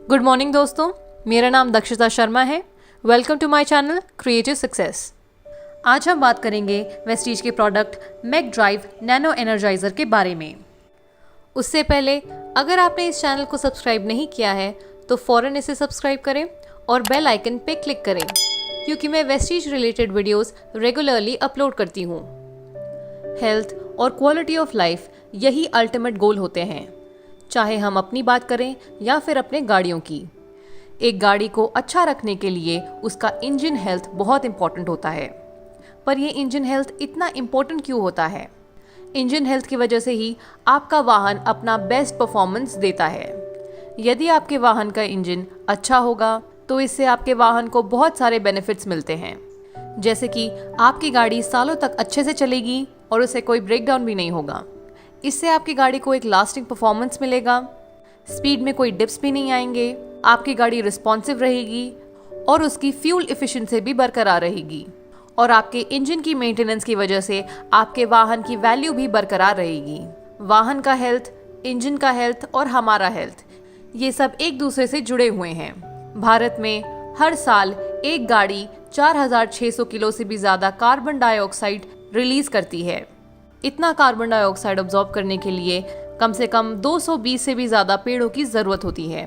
Good morning दोस्तों, मेरा नाम दक्षिता शर्मा है। Welcome to my channel creative success. आज हम बात करेंगे वेस्टीज के product Mac drive Nano Energizer के बारे में। उससे पहले अगर आपने इस चैनल को सब्सक्राइब नहीं किया है तो फ़ौरन इसे सब्सक्राइब करें और बेल आइकन पे क्लिक करें, क्योंकि मैं Vestige related videos regularly upload करती हूँ। हेल्थ और क्वालिटी ऑफ लाइफ यही अल्टीमेट गोल होते हैं, चाहे हम अपनी बात करें या फिर अपने गाड़ियों की। एक गाड़ी को अच्छा रखने के लिए उसका इंजन हेल्थ बहुत इंपॉर्टेंट होता है। पर ये इंजन हेल्थ इतना इम्पोर्टेंट क्यों होता है? इंजन हेल्थ की वजह से ही आपका वाहन अपना बेस्ट परफॉर्मेंस देता है। यदि आपके वाहन का इंजन अच्छा होगा तो इससे आपके वाहन को बहुत सारे बेनिफिट्स मिलते हैं, जैसे कि आपकी गाड़ी सालों तक अच्छे से चलेगी और उसे कोई ब्रेकडाउन भी नहीं होगा। इससे आपकी गाड़ी को एक लास्टिंग परफॉर्मेंस मिलेगा, स्पीड में कोई डिप्स भी नहीं आएंगे, आपकी गाड़ी रिस्पॉन्सिव रहेगी और उसकी फ्यूल एफिशिएंसी भी बरकरार रहेगी। और आपके इंजन की मेंटेनेंस की वजह से आपके वाहन की वैल्यू भी बरकरार रहेगी। वाहन का हेल्थ, इंजन का हेल्थ और हमारा हेल्थ, ये सब एक दूसरे से जुड़े हुए हैं। भारत में हर साल एक गाड़ी 4600 किलो से भी ज़्यादा कार्बन डाइऑक्साइड रिलीज करती है। इतना कार्बन डाइऑक्साइड ऑब्जॉर्ब करने के लिए कम से कम 220 से भी ज़्यादा पेड़ों की ज़रूरत होती है।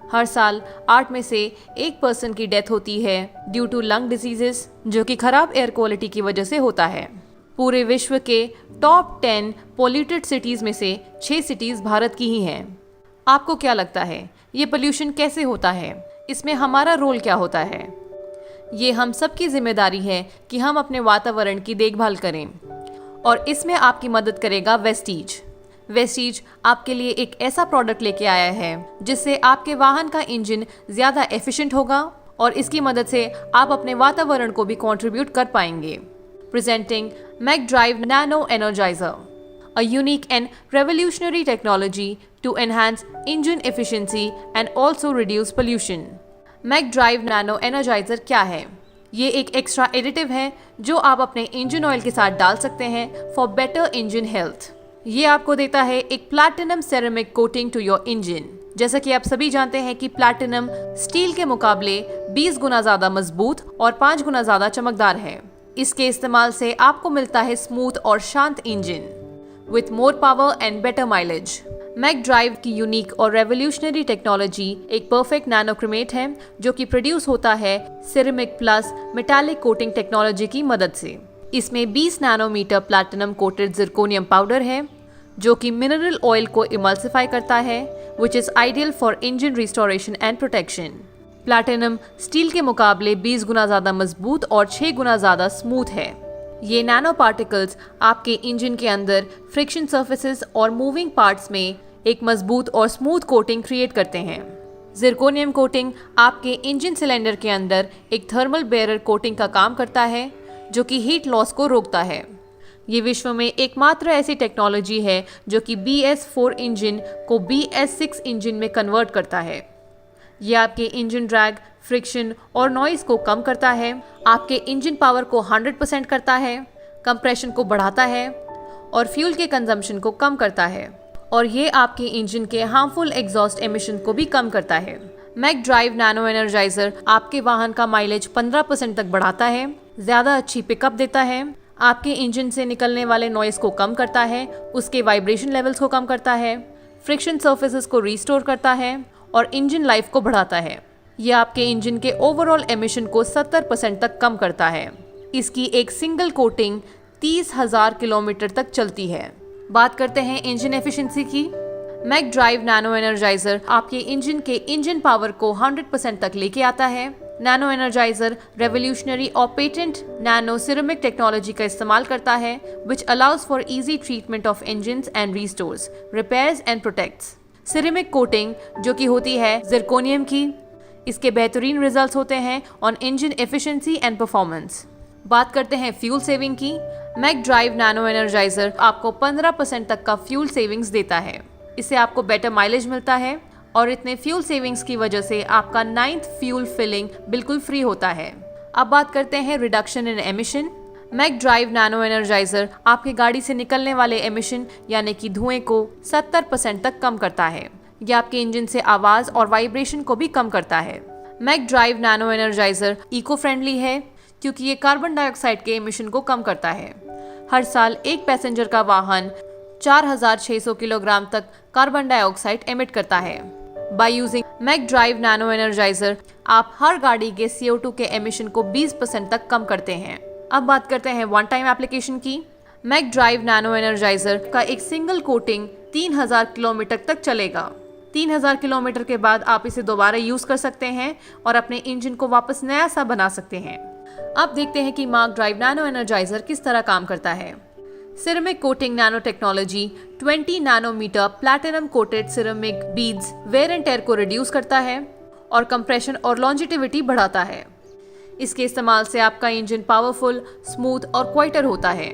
हर साल 8 में से 1% की डेथ होती है ड्यू टू लंग डिजीजेस, जो कि खराब एयर क्वालिटी की वजह से होता है। पूरे विश्व के टॉप 10 पोल्यूटेड सिटीज़ में से 6 सिटीज़ भारत की ही हैं। आपको क्या लगता है ये पोल्यूशन कैसे होता है? इसमें हमारा रोल क्या होता है? ये हम सबकी जिम्मेदारी है कि हम अपने वातावरण की देखभाल करें, और इसमें आपकी मदद करेगा वेस्टीज। वेस्टीज आपके लिए एक ऐसा प्रोडक्ट लेके आया है जिससे आपके वाहन का इंजन ज़्यादा एफिशिएंट होगा और इसकी मदद से आप अपने वातावरण को भी कंट्रीब्यूट कर पाएंगे। Presenting Mac drive nano Energizer, a unique and revolutionary technology to enhance engine efficiency and also reduce pollution. Mac drive nano Energizer क्या है? ये एक एक्स्ट्रा एडिटिव है जो आप अपने इंजन ऑयल के साथ डाल सकते हैं फॉर बेटर इंजन हेल्थ। ये आपको देता है एक platinum ceramic coating to your engine. जैसा कि आप सभी जानते हैं कि प्लैटिनम स्टील के मुकाबले 20 गुना ज़्यादा मजबूत और 5 गुना ज़्यादा चमकदार है। इसके इस्तेमाल से आपको मिलता है स्मूथ और शांत engine with more power and better mileage. Mac Drive की यूनिक और रेवोल्यूशनरी टेक्नोलॉजी एक परफेक्ट नैनोक्रोमेट है जो कि प्रोड्यूस होता है ceramic plus metallic coating technology की मदद से। इसमें 20 nanometer platinum coated zirconium powder है जो कि मिनरल ऑयल को इमल्सिफाई करता है, which is ideal for engine restoration and protection. Platinum steel के मुकाबले 20 गुना ज़्यादा मजबूत और 6 गुना ज़्यादा स्मूथ है। ये नैनो पार्टिकल्स आपके इंजन के अंदर फ्रिक्शन सर्फेसेस और मूविंग पार्ट्स में एक मजबूत और स्मूथ कोटिंग क्रिएट करते हैं। जिरकोनियम कोटिंग आपके इंजन सिलेंडर के अंदर एक थर्मल बैरियर कोटिंग का काम करता है जो कि हीट लॉस को रोकता है। ये विश्व में एकमात्र ऐसी टेक्नोलॉजी है जो कि BS4 इंजन को BS6 इंजन में कन्वर्ट करता है। ये आपके इंजन ड्रैग, फ्रिक्शन और नॉइज को कम करता है, आपके इंजन पावर को 100% करता है, कंप्रेशन को बढ़ाता है और फ्यूल के कंजम्पशन को कम करता है, और ये आपके इंजन के हार्मफुल एग्जॉस्ट एमिशन को भी कम करता है। मैक ड्राइव नैनो एनर्जाइजर आपके वाहन का माइलेज 15% तक बढ़ाता है, ज़्यादा अच्छी पिकअप देता है, आपके इंजन से निकलने वाले नॉइज को कम करता है, उसके वाइब्रेशन लेवल्स को कम करता है, फ्रिक्शन सर्फेसेस को रिस्टोर करता है और इंजन लाइफ को बढ़ाता है। यह आपके इंजन के ओवरऑल एमिशन को 70% तक कम करता है। इसकी एक सिंगल कोटिंग 30,000 किलोमीटर तक चलती है। बात करते हैं इंजन एफिशिएंसी की। मैक ड्राइव नैनो एनर्जाइजर आपके इंजन के इंजन पावर को 100% तक लेके आता है। नैनो एनर्जाइजर रेवोल्यूशनरी और पेटेंट नैनो सिरेमिक टेक्नोलॉजी का इस्तेमाल करता है, which allows for easy treatment of engines and restores, repairs and protects. Ceramic coating जो कि होती है जिरकोनियम की, इसके बेहतरीन रिजल्ट्स होते हैं on engine efficiency and performance. बात करते हैं फ्यूल सेविंग की। मैक ड्राइव नैनो एनर्जाइजर आपको 15% तक का फ्यूल सेविंग्स देता है। इससे आपको बेटर माइलेज मिलता है और इतने फ्यूल सेविंग्स की वजह से आपका 9th फ्यूल फिलिंग बिल्कुल फ्री होता है। अब बात करते हैं reduction in emission. Mac drive nano Energizer आपकी गाड़ी से निकलने वाले एमिशन यानी कि धुएं को 70% तक कम करता है। यह आपके इंजन से आवाज़ और वाइब्रेशन को भी कम करता है। Mac drive nano Energizer eco friendly है क्योंकि ये कार्बन डाइऑक्साइड के एमिशन को कम करता है। हर साल एक पैसेंजर का वाहन 4600 किलोग्राम तक कार्बन डाइऑक्साइड एमिट करता है। By using Mac drive nano Energizer आप हर गाड़ी के CO2 के एमिशन को 20% तक कम करते हैं। अब बात करते हैं वन टाइम एप्लीकेशन की। मैक ड्राइव नैनो एनर्जाइजर का एक सिंगल कोटिंग 3000 किलोमीटर तक चलेगा। 3000 किलोमीटर के बाद आप इसे दोबारा यूज कर सकते हैं और अपने इंजन को वापस नया सा बना सकते हैं। अब देखते हैं कि मैक ड्राइव नैनो एनर्जाइजर किस तरह काम करता है। Ceramic coating nano technology 20 nanometer platinum coated ceramic beads wear and tear को रिड्यूस करता है और कंप्रेशन और लॉन्जिटिविटी बढ़ाता है। इसके इस्तेमाल से आपका इंजन पावरफुल, स्मूथ और क्वाइटर होता है।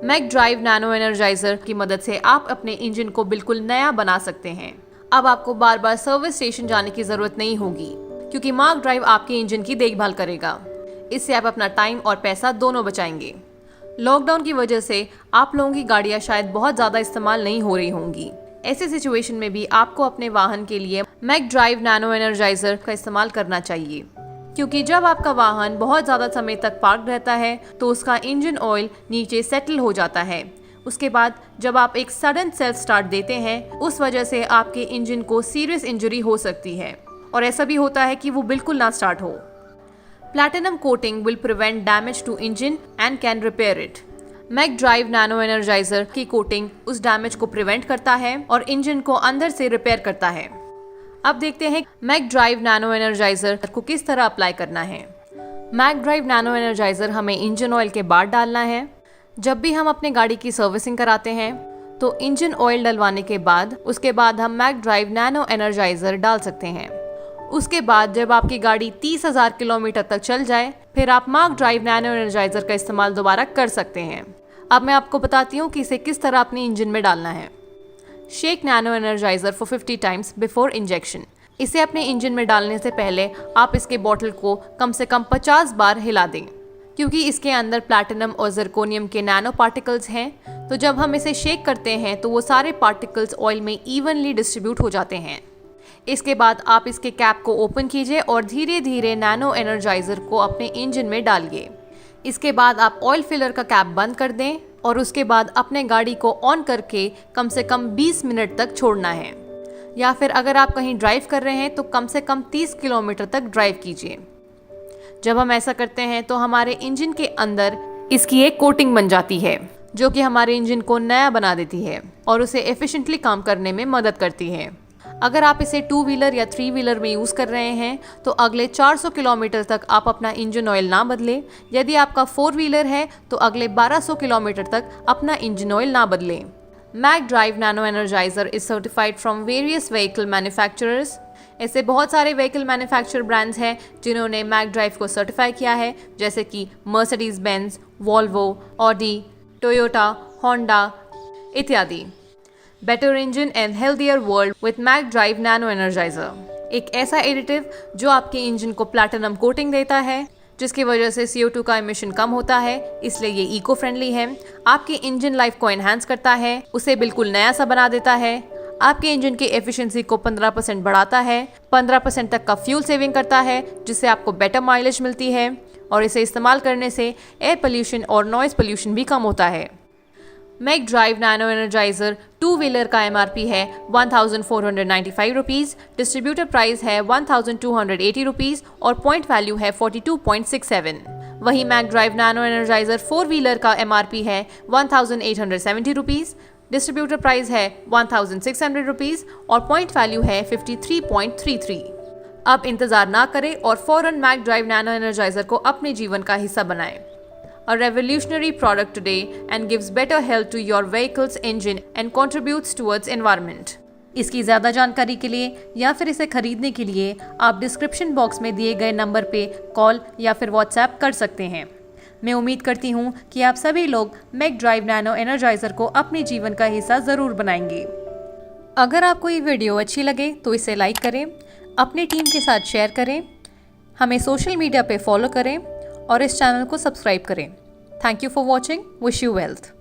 मैक ड्राइव नैनो एनर्जाइजर की मदद से आप अपने इंजन को बिल्कुल नया बना सकते हैं। अब आपको बार बार सर्विस स्टेशन जाने की जरूरत नहीं होगी क्योंकि मैक ड्राइव आपके इंजन की देखभाल करेगा। इससे आप अपना टाइम और पैसा दोनों बचाएंगे। लॉकडाउन की वजह से आप लोगों की गाड़ियां शायद बहुत ज़्यादा इस्तेमाल नहीं हो रही होंगी। ऐसे सिचुएशन में भी आपको अपने वाहन के लिए मैक ड्राइव नैनो एनर्जाइजर का इस्तेमाल करना चाहिए क्योंकि जब आपका वाहन बहुत ज़्यादा समय तक पार्क रहता है तो उसका इंजन ऑयल नीचे सेटल हो जाता है। उसके बाद जब आप एक सडन सेल्फ स्टार्ट देते हैं उस वजह से आपके इंजन को सीरियस इंजरी हो सकती है और ऐसा भी होता है कि वो बिल्कुल ना स्टार्ट हो। Platinum coating will prevent damage to engine and can repair it. Mac drive nano Energizer की कोटिंग उस डैमेज को प्रिवेंट करता है और इंजन को अंदर से रिपेयर करता है। अब देखते हैं मैक ड्राइव नैनो एनर्जाइजर को किस तरह अप्लाई करना है। मैक ड्राइव नैनो एनर्जाइजर हमें इंजन ऑयल के बाद डालना है। जब भी हम अपने गाड़ी की सर्विसिंग कराते हैं तो इंजन ऑयल डलवाने के बाद उसके बाद हम मैक ड्राइव नैनो एनर्जाइजर डाल सकते हैं। उसके बाद जब आपकी गाड़ी 30,000 किलोमीटर तक चल जाए फिर आप मैक ड्राइव नैनो एनर्जाइजर का इस्तेमाल दोबारा कर सकते हैं। अब मैं आपको बताती हूँ कि इसे किस तरह अपने इंजन में डालना है। Shake nano energiser for 50 times before injection. इसे अपने इंजन में डालने से पहले आप इसके बॉटल को कम से कम 50 बार हिला दें क्योंकि इसके अंदर प्लैटिनम और जिरकोनियम के नैनो पार्टिकल्स हैं। तो जब हम इसे शेक करते हैं तो वो सारे पार्टिकल्स ऑयल में इवनली डिस्ट्रीब्यूट हो जाते हैं। इसके बाद आप इसके कैप को ओपन कीजिए और धीरे धीरे नैनो एनर्जाइजर को अपने इंजन में डालिए। इसके बाद आप ऑयल फिलर का कैप बंद कर दें और उसके बाद अपने गाड़ी को ऑन करके कम से कम 20 मिनट तक छोड़ना है या फिर अगर आप कहीं ड्राइव कर रहे हैं तो कम से कम 30 किलोमीटर तक ड्राइव कीजिए। जब हम ऐसा करते हैं तो हमारे इंजन के अंदर इसकी एक कोटिंग बन जाती है जो कि हमारे इंजन को नया बना देती है और उसे एफिशिएंटली काम करने में मदद करती है। अगर आप इसे 2 व्हीलर या 3 व्हीलर में यूज़ कर रहे हैं तो अगले 400 किलोमीटर तक आप अपना इंजन ऑयल ना बदलें। यदि आपका 4 व्हीलर है तो अगले 1200 किलोमीटर तक अपना इंजन ऑयल ना बदलें। Mac drive nano Energizer is certified from various vehicle manufacturers. ऐसे बहुत सारे व्हीकल मैन्युफैक्चर ब्रांड्स हैं जिन्होंने मैक ड्राइव को सर्टिफाई किया है जैसे कि Mercedes Benz, Volvo, Audi, Toyota, Honda इत्यादि। Better engine and healthier world with MAK drive nano energiser. एक ऐसा एडिटिव जो आपके इंजन को प्लैटिनम कोटिंग देता है जिसकी वजह से CO2 का एमिशन कम होता है, इसलिए ये इको फ्रेंडली है। आपके इंजन लाइफ को एनहांस करता है, उसे बिल्कुल नया सा बना देता है। आपके इंजन की एफिशिएंसी को 15% बढ़ाता है, 15% तक का फ्यूल सेविंग करता है जिससे आपको बेटर माइलेज मिलती है और इसे इस्तेमाल करने से एयर पोल्यूशन और नॉइज पोल्यूशन भी कम होता है। Mac drive nano Energizer 2 wheeler का MRP है 1495 रुपीज़, डिस्ट्रीब्यूटर प्राइस है 1280 रुपीज़ और पॉइंट वैल्यू है 42.67। वहीं Mac drive nano Energizer 4 wheeler का MRP है 1870 रुपीज़, डिस्ट्रीब्यूटर प्राइस है 1600 रुपीज़ और पॉइंट वैल्यू है 53.33। अब इंतजार ना करें और फौरन मैक ड्राइव नैनो एनर्जाइजर को अपने जीवन का हिस्सा बनाएं। A revolutionary product today and gives better health to your vehicle's engine and contributes towards environment. इसकी ज़्यादा जानकारी के लिए या फिर इसे खरीदने के लिए आप डिस्क्रिप्शन बॉक्स में दिए गए नंबर पे कॉल या फिर व्हाट्सएप कर सकते हैं। मैं उम्मीद करती हूँ कि आप सभी लोग मैक ड्राइव नैनो एनर्जाइजर को अपने जीवन का हिस्सा ज़रूर बनाएंगे। अगर आपको ये वीडियो अच्छी लगे तो इसे लाइक करें, अपनी टीम के साथ शेयर करें, हमें सोशल मीडिया पे फॉलो करें और इस चैनल को सब्सक्राइब करें। Thank you for watching. Wish you wealth.